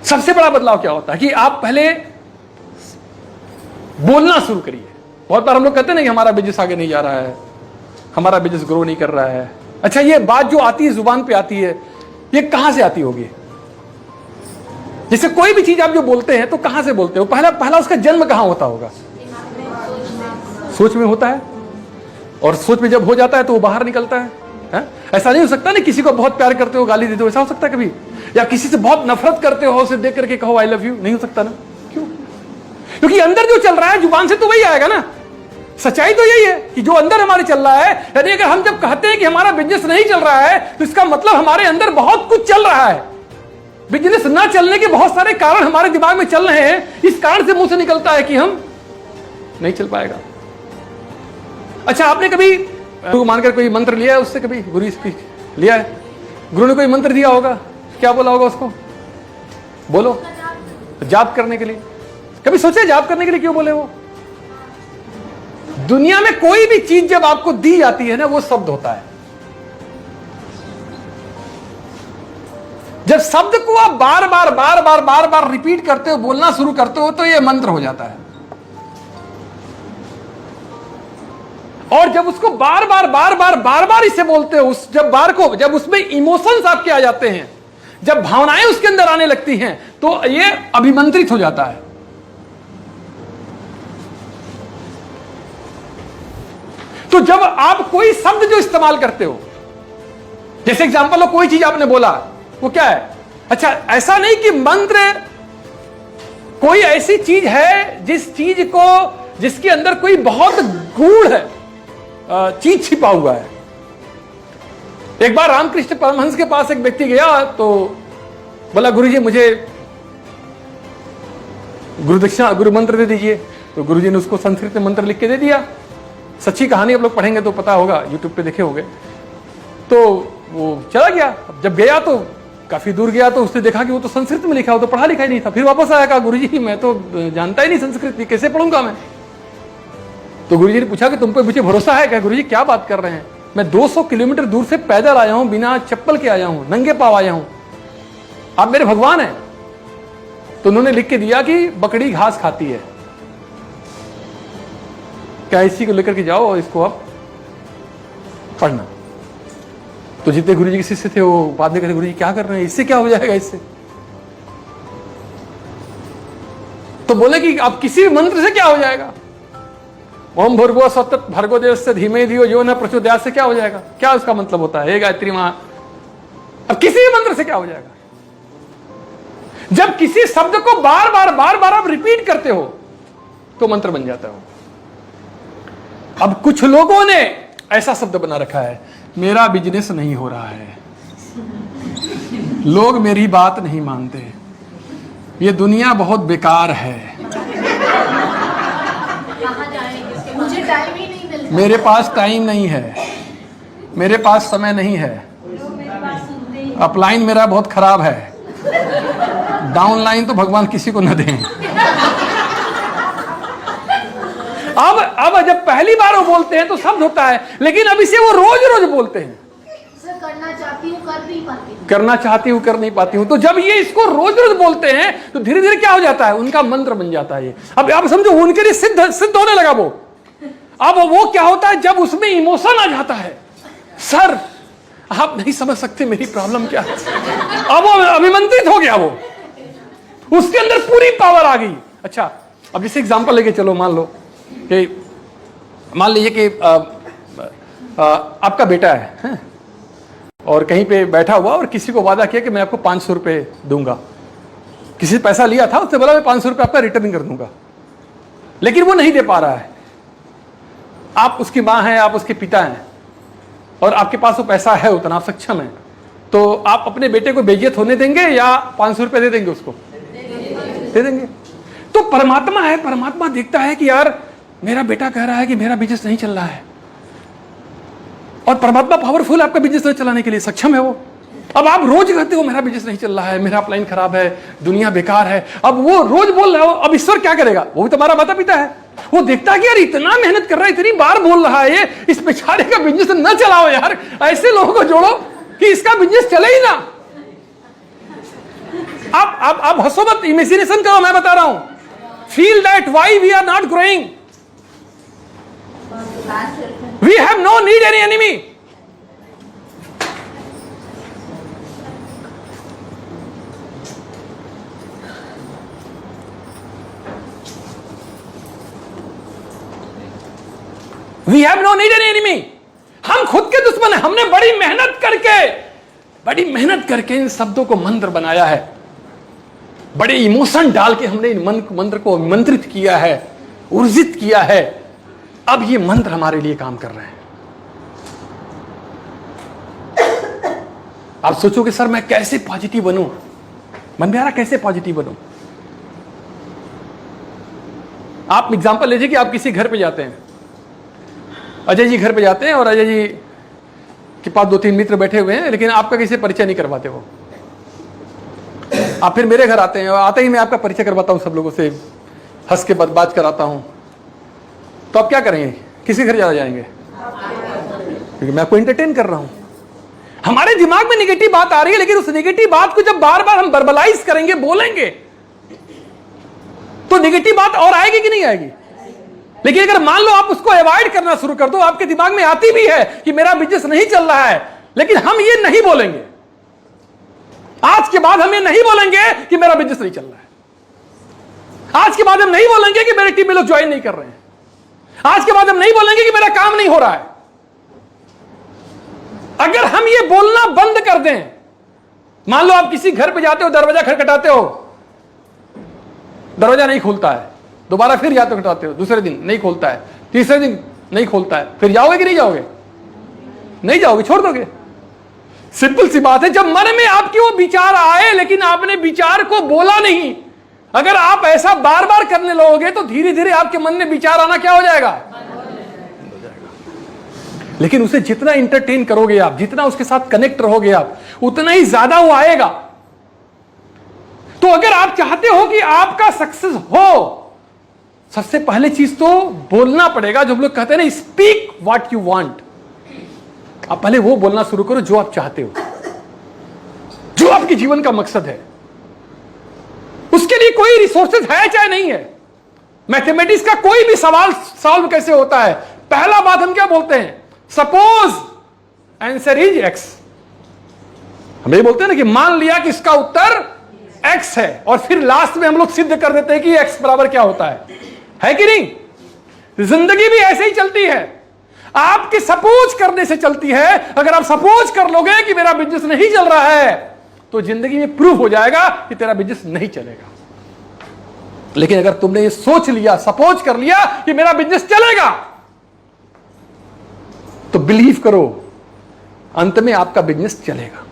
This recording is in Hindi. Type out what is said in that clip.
सबसे बड़ा बदलाव क्या होता है कि आप पहले बोलना शुरू करिए। बहुत बार हम लोग कहते हैं ना कि हमारा बिजनेस आगे नहीं जा रहा है, हमारा बिजनेस ग्रो नहीं कर रहा है। अच्छा, ये बात जो आती है, जुबान पे आती है, ये कहां से आती होगी? जैसे कोई भी चीज आप जो बोलते हैं तो कहां से बोलते हो? पहला उसका जन्म कहां होता होगा? सोच में होता है, और सोच में जब हो जाता है तो वो बाहर निकलता है। ऐसा नहीं हो सकता ना किसी को बहुत प्यार करते हो गाली देते हो, ऐसा हो सकता है कभी? या किसी से बहुत नफरत करते हो, उसे देख करके कहो आई लव यू, नहीं हो सकता ना। क्यों? क्योंकि अंदर जो चल रहा है जुबान से तो वही आएगा ना। सच्चाई तो यही है कि जो अंदर हमारे चल रहा है, यानी अगर हम जब कहते हैं कि हमारा बिजनेस नहीं चल रहा है तो इसका मतलब हमारे अंदर बहुत कुछ चल रहा है। बिजनेस ना चलने के बहुत सारे कारण हमारे दिमाग में चल रहे हैं, इस कारण से मुंह से निकलता है कि हम नहीं चल पाएगा। अच्छा, आपने कभी गुरु मानकर कोई मंत्र लिया है उससे? कभी गुरु से लिया है? गुरु ने कोई मंत्र दिया होगा, क्या बोला होगा उसको? बोलो। जाप करने के लिए। कभी सोचे जाप करने के लिए क्यों बोले वो? दुनिया में कोई भी चीज जब आपको दी जाती है ना, वो शब्द होता है। जब शब्द को आप बार बार रिपीट करते हो, बोलना शुरू करते हो, तो ये मंत्र हो जाता है। और जब उसको बार बार इसे बोलते हो, जब उसमें इमोशंस आपके आ जाते हैं, जब भावनाएं उसके अंदर आने लगती हैं, तो ये अभिमंत्रित हो जाता है। तो जब आप कोई शब्द जो इस्तेमाल करते हो, जैसे एग्जांपल लो, कोई चीज आपने बोला, वो क्या है? अच्छा, ऐसा नहीं कि मंत्र कोई ऐसी चीज है जिसके अंदर कोई बहुत गूढ़ है चीज छिपा हुआ है। एक बार रामकृष्ण परमहंस के पास एक व्यक्ति गया तो बोला, गुरुजी मुझे गुरु मंत्र दे दीजिए। तो गुरुजी ने उसको संस्कृत में मंत्र लिख के दे दिया। सच्ची कहानी आप लोग पढ़ेंगे तो पता होगा, यूट्यूब पे देखे होंगे। तो वो चला गया। जब गया तो काफी दूर गया तो उसने देखा कि वो तो संस्कृत में लिखा हो, तो पढ़ा लिखा ही नहीं था। फिर वापस आया, कहा गुरुजी मैं तो जानता ही नहीं संस्कृत, कैसे पढ़ूंगा मैं? तो गुरुजी ने पूछा कि तुम पे मुझे भरोसा है क्या? गुरुजी क्या बात कर रहे हैं, मैं 200 किलोमीटर दूर से पैदल आया हूं, बिना चप्पल के आया हूं, नंगे पांव आया हूं, आप मेरे भगवान हैं। तो उन्होंने लिख के दिया कि बकरी घास खाती है, क्या इसी को लेकर के जाओ और इसको आप पढ़ना। तो जितने गुरुजी के शिष्य थे वो बाद में कहते, गुरुजी क्या कर रहे हैं, इससे क्या हो जाएगा इससे? तो बोले कि अब किसी भी मंत्र से क्या हो जाएगा? ओम भूर्भुवः स्वः भर्गो देवस्य धीमहि धियो यो न प्रचोदयात् से क्या हो जाएगा? क्या उसका मतलब होता है? हे गायत्री मां, अब किसी भी मंत्र से क्या हो जाएगा? जब किसी शब्द को बार बार आप रिपीट करते हो तो मंत्र बन जाता है। अब कुछ लोगों ने ऐसा शब्द बना रखा है, मेरा बिजनेस नहीं हो रहा है, लोग मेरी बात नहीं मानते, ये दुनिया बहुत बेकार है, मुझे टाइम ही नहीं मिलता, मेरे पास टाइम नहीं है, मेरे पास समय नहीं है, अपलाइन मेरा बहुत खराब है, डाउनलाइन तो भगवान किसी को न दें। अब जब पहली बार वो बोलते हैं तो शब्द होता है, लेकिन अब इसे वो रोज रोज बोलते हैं। करना चाहती हूँ कर नहीं पाती, करना चाहती हूँ कर नहीं पाती हूँ। तो जब ये इसको रोज रोज बोलते हैं तो धीरे धीरे क्या हो जाता है, उनका मंत्र बन जाता है ये। अब आप समझो, उनके लिए सिद्ध होने लगा वो। अब वो क्या होता है, जब उसमें इमोशन आ जाता है, सर आप नहीं समझ सकते मेरी प्रॉब्लम क्या है, अब वो अभिमंत्रित हो गया, वो उसके अंदर पूरी पावर आ गई। अच्छा, अब जैसे एग्जांपल लेके चलो, मान लीजिए कि आपका बेटा है और कहीं पे बैठा हुआ और किसी को वादा किया कि मैं आपको 500 रुपए दूंगा। किसी से पैसा लिया था, उसने बोला मैं 500 रुपए आपका रिटर्न कर दूंगा, लेकिन वो नहीं दे पा रहा है। आप उसकी माँ हैं, आप उसके पिता हैं और आपके पास वो पैसा है, उतना आप सक्षम हैं, तो आप अपने बेटे को बेइज्जत होने देंगे या 500 रुपए दे देंगे उसको? दे देंगे। तो परमात्मा है, परमात्मा देखता है कि यार मेरा बेटा कह रहा है कि मेरा बिजनेस नहीं चल रहा है, और परमात्मा पावरफुल, आपका बिजनेस नहीं चलाने के लिए सक्षम है वो। अब आप रोज कहते हो मेरा बिजनेस नहीं चल रहा है, मेरा अपलाइन खराब है, दुनिया बेकार है, अब वो रोज बोल रहा हो, अब ईश्वर क्या करेगा? वो भी तुम्हारा माता पिता है, वो देखता है कि यार इतना मेहनत कर रहा है, इतनी बार बोल रहा है ये, इस बेचारे का बिजनेस न चलाओ यार, ऐसे लोगों को जोड़ो कि इसका बिजनेस चले ही ना। आप हंसो मत, इमेजिनेशन करो, मैं बता रहा हूं. Feel that why we are not growing. We have no need any enemy. We have no need any enemy. हम खुद के दुश्मन हैं. हमने बड़ी मेहनत करके इन शब्दों को मंत्र बनाया है. बड़े इमोशन डाल के हमने इन मंत्र को मंत्रित किया है, ऊर्जित किया है. अब ये मंत्र हमारे लिए काम कर रहे हैं. आप सोचोगे सर मैं कैसे पॉजिटिव बनूं, मन में आ रहा कैसे पॉजिटिव बनूं. आप एग्जांपल लीजिए कि आप किसी घर पे जाते हैं, अजय जी घर पे जाते हैं और अजय जी के पास 2-3 मित्र बैठे हुए हैं, लेकिन आपका किसी परिचय नहीं करवाते वो. आप फिर मेरे घर आते हैं और आते ही मैं आपका परिचय करवाता हूं, सब लोगों से हंस के बात कराता हूं. तो आप क्या करेंगे, किसी घर ज्यादा जाएंगे? क्योंकि मैं आपको एंटरटेन कर रहा हूं. हमारे दिमाग में नेगेटिव बात आ रही है, लेकिन उस नेगेटिव बात को जब बार बार हम वर्बलाइज करेंगे, बोलेंगे, तो नेगेटिव बात और आएगी कि नहीं आएगी? लेकिन अगर मान लो आप उसको अवॉइड करना शुरू कर दो, आपके दिमाग में आती भी है कि मेरा बिजनेस नहीं चल रहा है, लेकिन हम ये नहीं बोलेंगे, आज के बाद हम ये नहीं बोलेंगे कि मेरा बिजनेस नहीं चल रहा है. आज के बाद हम नहीं बोलेंगे कि मेरे टीम में लोग ज्वाइन नहीं कर रहे हैं. आज के बाद हम नहीं बोलेंगे कि मेरा काम नहीं हो रहा है. अगर हम ये बोलना बंद कर दें, मान लो आप किसी घर पे जाते हो, दरवाजा खटखटाते हो, दरवाजा नहीं खुलता है, दोबारा फिर जाते हो, खटखटाते हो, दूसरे दिन नहीं खोलता है, तीसरे दिन नहीं खोलता है, फिर जाओगे कि नहीं जाओगे? नहीं जाओगे, छोड़ दोगे. सिंपल सी बात है. जब मन में आपके वो विचार आए लेकिन आपने विचार को बोला नहीं, अगर आप ऐसा बार बार करने लगोगे तो धीरे धीरे आपके मन में विचार आना क्या हो जाएगा? लेकिन उसे जितना इंटरटेन करोगे आप, जितना उसके साथ कनेक्ट रहोगे आप, उतना ही ज्यादा वो आएगा. तो अगर आप चाहते हो कि आपका सक्सेस हो, सबसे पहले चीज तो बोलना पड़ेगा. जो हम लोग कहते हैं ना, स्पीक व्हाट यू वांट. आप पहले वो बोलना शुरू करो जो आप चाहते हो, जो आपके जीवन का मकसद है. उसके लिए कोई रिसोर्सेज है चाहे नहीं है. मैथमेटिक्स का कोई भी सवाल सॉल्व कैसे होता है, पहला बात हम क्या बोलते हैं? Suppose answer is x. हम ये बोलते हैं ना कि मान लिया कि इसका उत्तर एक्स है, और फिर लास्ट में हम लोग सिद्ध कर देते हैं कि एक्स बराबर क्या होता है कि नहीं? जिंदगी भी ऐसे ही चलती है, आपके सपोज करने से चलती है. अगर आप सपोज कर लोगे कि मेरा बिजनेस नहीं चल रहा है, तो जिंदगी में प्रूफ हो जाएगा कि तेरा बिजनेस नहीं चलेगा. लेकिन अगर तुमने ये सोच लिया, सपोज कर लिया कि मेरा बिजनेस चलेगा, तो बिलीव करो, अंत में आपका बिजनेस चलेगा.